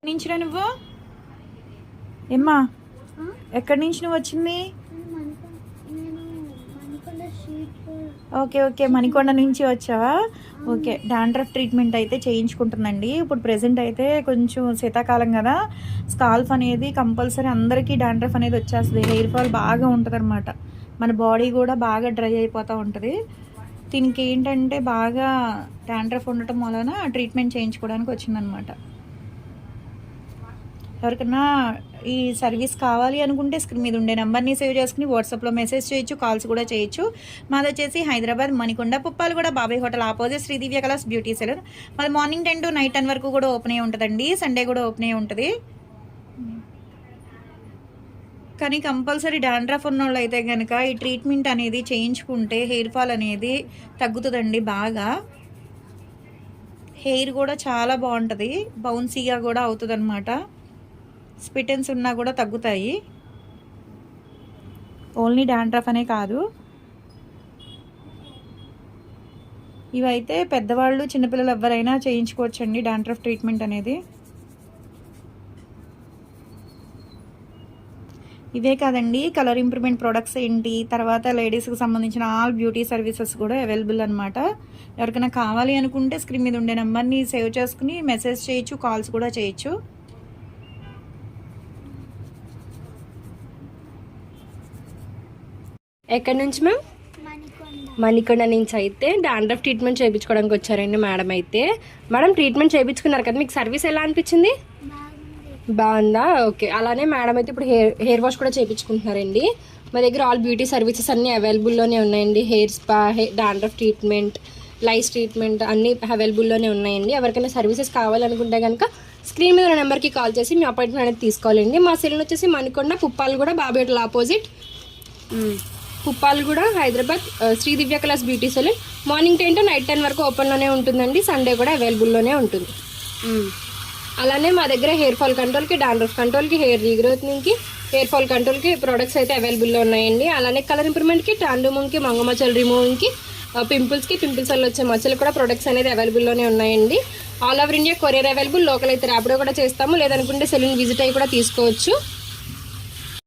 నుంచిరా నువ్వు ఏమ్మా ఎక్కడి నుంచి నువ్వు వచ్చింది? ఓకే ఓకే మణికొండ నుంచి వచ్చావా? ఓకే డాండ్రఫ్ ట్రీట్మెంట్ అయితే చేయించుకుంటుందండి. ఇప్పుడు ప్రెసెంట్ అయితే కొంచెం శీతాకాలం కదా, స్కాల్ఫ్ అనేది కంపల్సరీ అందరికీ డాండ్రఫ్ అనేది వచ్చేస్తుంది. హెయిర్ ఫాల్ బాగా ఉంటుంది అనమాట, మన బాడీ కూడా బాగా డ్రై అయిపోతూ ఉంటుంది. దీనికి ఏంటంటే బాగా డాండ్రఫ్ ఉండటం వలన ట్రీట్మెంట్ చేయించుకోవడానికి వచ్చిందనమాట. ఎవరికైనా ఈ సర్వీస్ కావాలి అనుకుంటే స్క్రీన్ మీద ఉండే నెంబర్ని సేవ్ చేసుకుని వాట్సాప్లో మెసేజ్ చేయొచ్చు, కాల్స్ కూడా చేయొచ్చు. మాది వచ్చేసి Hyderabad Manikonda Puppalaguda Babai hotel opposite Sridivya colours beauty salon. మాది మార్నింగ్ 10 to నైట్ 10 వరకు కూడా ఓపెన్ అయ్యి ఉంటుందండి. సండే కూడా ఓపెన్ అయ్యి ఉంటుంది. కానీ కంపల్సరీ డాండ్రఫ్ ఉన్న వాళ్ళు అయితే కనుక ఈ ట్రీట్మెంట్ అనేది చేయించుకుంటే హెయిర్ ఫాల్ అనేది తగ్గుతుందండి. బాగా హెయిర్ కూడా చాలా బాగుంటుంది, బౌన్సీగా కూడా అవుతుంది అనమాట. స్పిటన్స్ ఉన్నా కూడా తగ్గుతాయి. ఓన్లీ డాండ్రఫ్ అనే కాదు, ఇవైతే పెద్దవాళ్ళు చిన్నపిల్లలు ఎవరైనా చేయించుకోవచ్చండి డాండ్రఫ్ ట్రీట్మెంట్ అనేది. ఇవే కాదండి, కలర్ ఇంప్రూవ్మెంట్ ప్రొడక్ట్స్ ఏంటి, తర్వాత లేడీస్కి సంబంధించిన ఆల్ బ్యూటీ సర్వీసెస్ కూడా అవైలబుల్ అనమాట. ఎవరికైనా కావాలి అనుకుంటే స్క్రీన్ మీద ఉండే నెంబర్ని సేవ్ చేసుకుని మెసేజ్ చేయొచ్చు, కాల్స్ కూడా చేయొచ్చు. ఎక్కడి నుంచి మ్యామ్? మణికొండ నుంచి అయితే డాండ్రఫ్ ట్రీట్మెంట్ చేయించుకోవడానికి వచ్చారండి మేడం. అయితే మేడం ట్రీట్మెంట్ చేయించుకున్నారు కదా, మీకు సర్వీస్ ఎలా అనిపించింది? బాగుందా? ఓకే. అలానే మేడం అయితే ఇప్పుడు హెయిర్ వాష్ కూడా చేయించుకుంటున్నారండి. మా దగ్గర ఆల్ బ్యూటీ సర్వీసెస్ అన్నీ అవైలబుల్లోనే ఉన్నాయండి. హెయిర్ స్పా, డాండ్రఫ్ ట్రీట్మెంట్, లైస్ ట్రీట్మెంట్ అన్నీ అవైలబుల్లోనే ఉన్నాయండి. ఎవరికైనా సర్వీసెస్ కావాలనుకుంటే కనుక స్క్రీన్ మీద ఉన్న నెంబర్కి కాల్ చేసి మీ అపాయింట్మెంట్ అనేది తీసుకోవాలండి. మా సెలూన్ వచ్చేసి Manikonda Puppalaguda Babai hotel opposite Puppalaguda Hyderabad Sridivya colours beauty salon. Morning 10 to night 10 వరకు ఓపెన్లోనే ఉంటుందండి. సండే కూడా అవైలబుల్లోనే ఉంటుంది. అలానే మా దగ్గర హెయిర్ ఫాల్ కంట్రోల్కి, డాండ్రఫ్ కంట్రోల్కి, హెయిర్ రీగ్రోత్నింగ్కి, హెయిర్ ఫాల్ కంట్రోల్కి ప్రొడక్ట్స్ అయితే అవైలబుల్లో ఉన్నాయండి. అలానే కలర్ ఇంప్రూవ్మెంట్కి, టాండుమంకి, మంగమచ్చలు రిమూవింగ్కి, పింపుల్స్ వల్ల వచ్చే మచ్చలు కూడా ప్రొడక్ట్స్ అనేది అవైలబుల్లోనే ఉన్నాయండి. All over India courier available. Local అయితే ర్యాపిడో కూడా చేస్తాము, లేదనుకుంటే సెలూన్ విజిట్ అయ్యి కూడా తీసుకోవచ్చు.